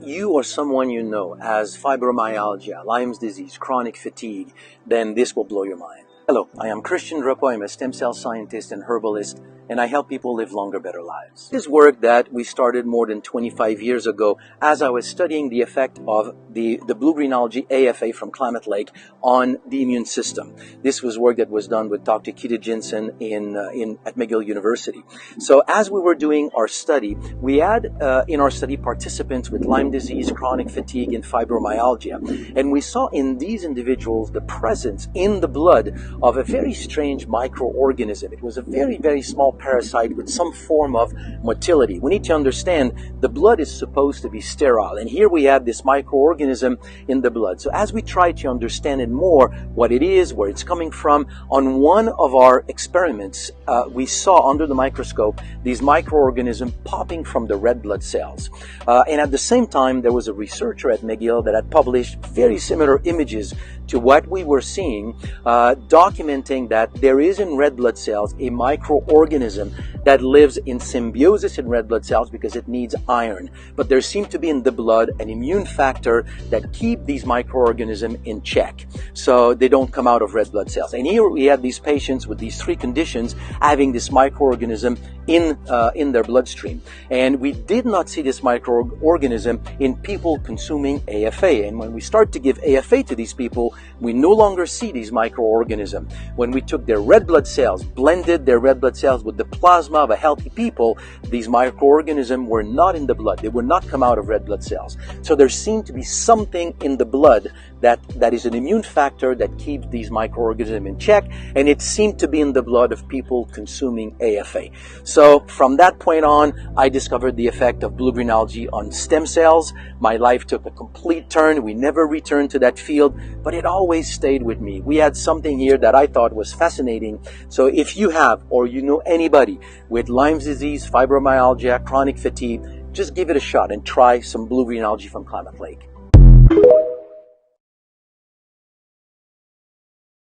you or someone you know has fibromyalgia, Lyme's disease, chronic fatigue, then this will blow your mind. Hello, I am Christian Drapo. I'm a stem cell scientist and herbalist, and I help people live longer, better lives. This work that we started more than 25 years ago as I was studying the effect of the blue-green algae AFA from Klamath Lake on the immune system. This was work that was done with Dr. Keita Jensen at McGill University. So as we were doing our study, we had in our study participants with Lyme disease, chronic fatigue, and fibromyalgia. And we saw in these individuals the presence in the blood of a very strange microorganism. It was a very, very small parasite with some form of motility. We need to understand the blood is supposed to be sterile, and here we have this microorganism in the blood. So as we try to understand it more, what it is, where it's coming from, on one of our experiments, we saw under the microscope these microorganisms popping from the red blood cells. And at the same time, there was a researcher at McGill that had published very similar images to what we were seeing, documenting that there is in red blood cells a microorganism that lives in symbiosis in red blood cells because it needs iron. But there seemed to be in the blood an immune factor that keep these microorganisms in check, so they don't come out of red blood cells. And here we had these patients with these three conditions having this microorganism in their bloodstream. And we did not see this microorganism in people consuming AFA. And when we start to give AFA to these people, we no longer see these microorganisms. When we took their red blood cells, blended their red blood cells with the plasma of a healthy people, these microorganisms were not in the blood. They would not come out of red blood cells. So there seemed to be something in the blood that is an immune factor that keeps these microorganisms in check, and it seemed to be in the blood of people consuming AFA. So from that point on, I discovered the effect of blue-green algae on stem cells. My life took a complete turn. We never returned to that field, but it always stayed with me. We had something here that I thought was fascinating. So if you have, or you know anybody with Lyme's disease, fibromyalgia, chronic fatigue, just give it a shot and try some blue-green algae from Klamath Lake.